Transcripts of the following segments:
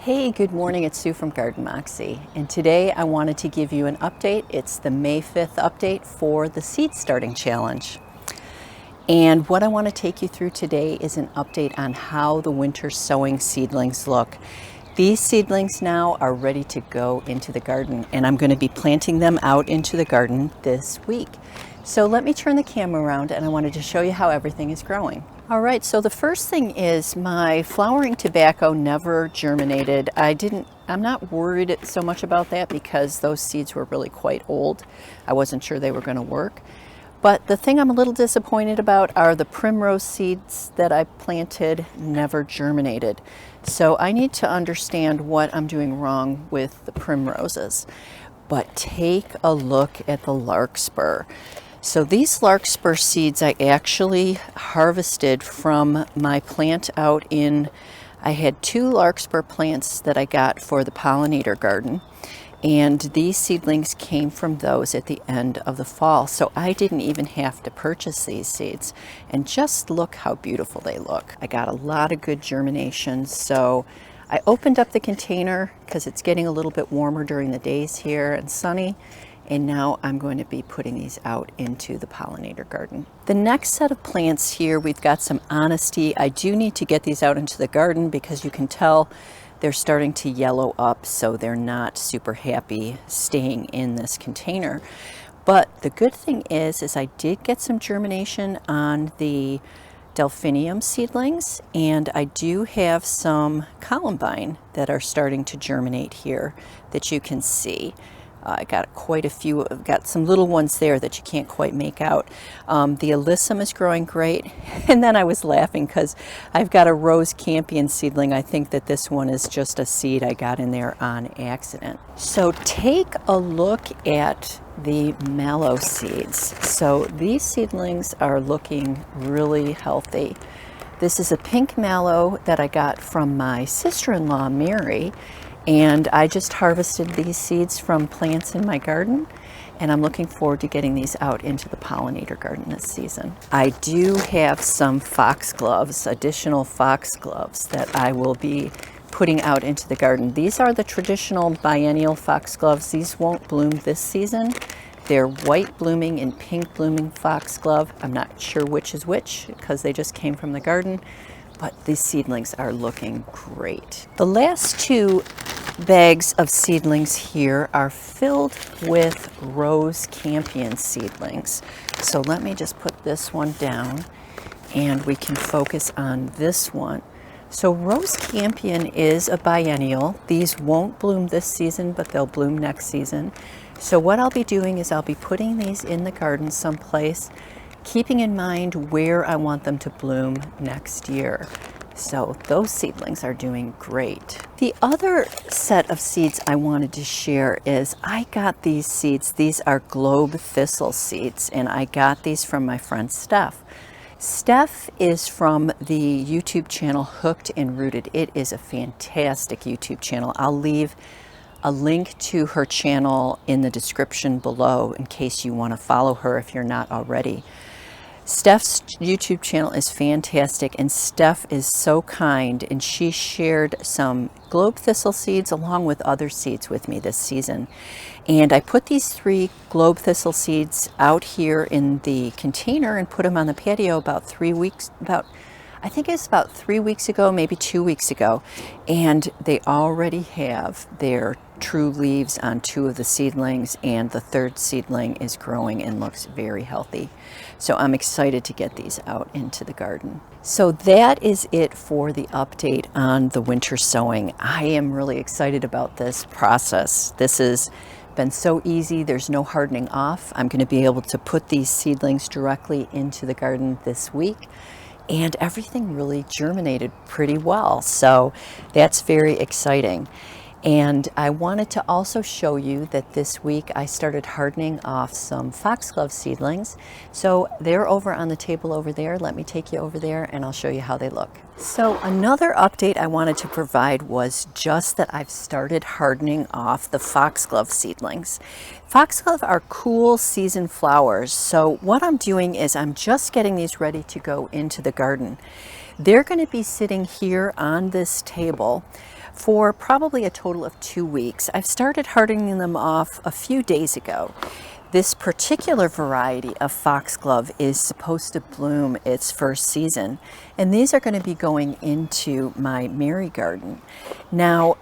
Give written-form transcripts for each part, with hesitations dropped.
Hey, good morning, it's Sue from Garden Moxie, and today I wanted to give you an update. It's the May 5th update for the Seed Starting Challenge. And what I want to take you through today is an update on how the winter sowing seedlings look. These seedlings now are ready to go into the garden, and I'm going to be planting them out into the garden this week. So let me turn the camera around, and I wanted to show you how everything is growing. All right, so the first thing is my flowering tobacco never germinated. I'm not worried so much about that because those seeds were really quite old. I wasn't sure they were going to work. But the thing I'm a little disappointed about are the primrose seeds that I planted never germinated. So I need to understand what I'm doing wrong with the primroses. But take a look at the larkspur. So these larkspur seeds I actually harvested from my plant out in, I had 2 larkspur plants that I got for the pollinator garden, and these seedlings came from those at the end of the fall. So I didn't even have to purchase these seeds, and just look how beautiful they look. I got a lot of good germination, so I opened up the container because it's getting a little bit warmer during the days here and sunny. And now I'm going to be putting these out into the pollinator garden. The next set of plants here, we've got some honesty. I do need to get these out into the garden because you can tell they're starting to yellow up, so they're not super happy staying in this container. But the good thing is I did get some germination on the delphinium seedlings, and I do have some columbine that are starting to germinate here that you can see. I got quite a few, I've got some little ones there that you can't quite make out. The alyssum is growing great. And then I was laughing because I've got a rose campion seedling. I think that this one is just a seed I got in there on accident. So take a look at the mallow seeds. So these seedlings are looking really healthy. This is a pink mallow that I got from my sister-in-law, Mary. And I just harvested these seeds from plants in my garden, and I'm looking forward to getting these out into the pollinator garden this season. I do have some foxgloves, additional foxgloves that I will be putting out into the garden. These are the traditional biennial foxgloves. These won't bloom this season. They're white blooming and pink blooming foxglove. I'm not sure which is which because they just came from the garden, but these seedlings are looking great. The last 2 bags of seedlings here are filled with rose campion seedlings. So let me just put this one down and we can focus on this one. So rose campion is a biennial. These won't bloom this season, but they'll bloom next season. So what I'll be doing is I'll be putting these in the garden someplace, keeping in mind where I want them to bloom next year. So those seedlings are doing great. The other set of seeds I wanted to share is I got these seeds. These are globe thistle seeds, and I got these from my friend Steph. Steph is from the YouTube channel Hooked and Rooted. It is a fantastic YouTube channel. I'll leave a link to her channel in the description below in case you want to follow her if you're not already. Steph's YouTube channel is fantastic, and Steph is so kind, and she shared some globe thistle seeds along with other seeds with me this season. And I put these 3 globe thistle seeds out here in the container and put them on the patio about 3 weeks, I think it's about 3 weeks ago, maybe 2 weeks ago, and they already have their true leaves on 2 of the seedlings, and the 3rd seedling is growing and looks very healthy. So I'm excited to get these out into the garden. So that is it for the update on the winter sowing. I am really excited about this process. This has been so easy. There's no hardening off. I'm going to be able to put these seedlings directly into the garden this week. And everything really germinated pretty well. So that's very exciting. And I wanted to also show you that this week I started hardening off some foxglove seedlings. So they're over on the table over there. Let me take you over there and I'll show you how they look. So another update I wanted to provide was just that I've started hardening off the foxglove seedlings. Foxglove are cool season flowers. So what I'm doing is I'm just getting these ready to go into the garden. They're going to be sitting here on this table for probably a total of 2 weeks. I've started hardening them off a few days ago. This particular variety of foxglove is supposed to bloom its first season, and these are going to be going into my Mary garden. Now,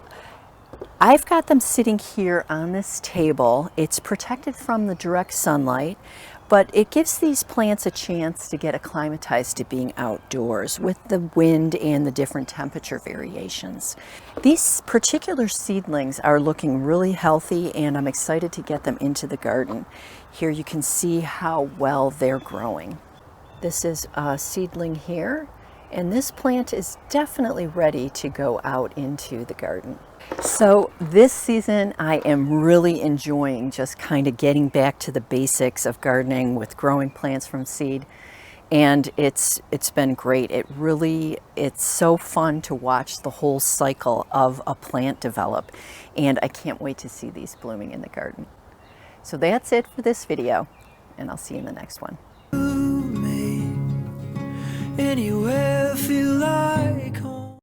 I've got them sitting here on this table. It's protected from the direct sunlight, but it gives these plants a chance to get acclimatized to being outdoors with the wind and the different temperature variations. These particular seedlings are looking really healthy, and I'm excited to get them into the garden. Here you can see how well they're growing. This is a seedling here, and this plant is definitely ready to go out into the garden. So this season I am really enjoying just kind of getting back to the basics of gardening with growing plants from seed, and it's been great. It's so fun to watch the whole cycle of a plant develop, and I can't wait to see these blooming in the garden. So that's it for this video, and I'll see you in the next one. Anywhere I feel like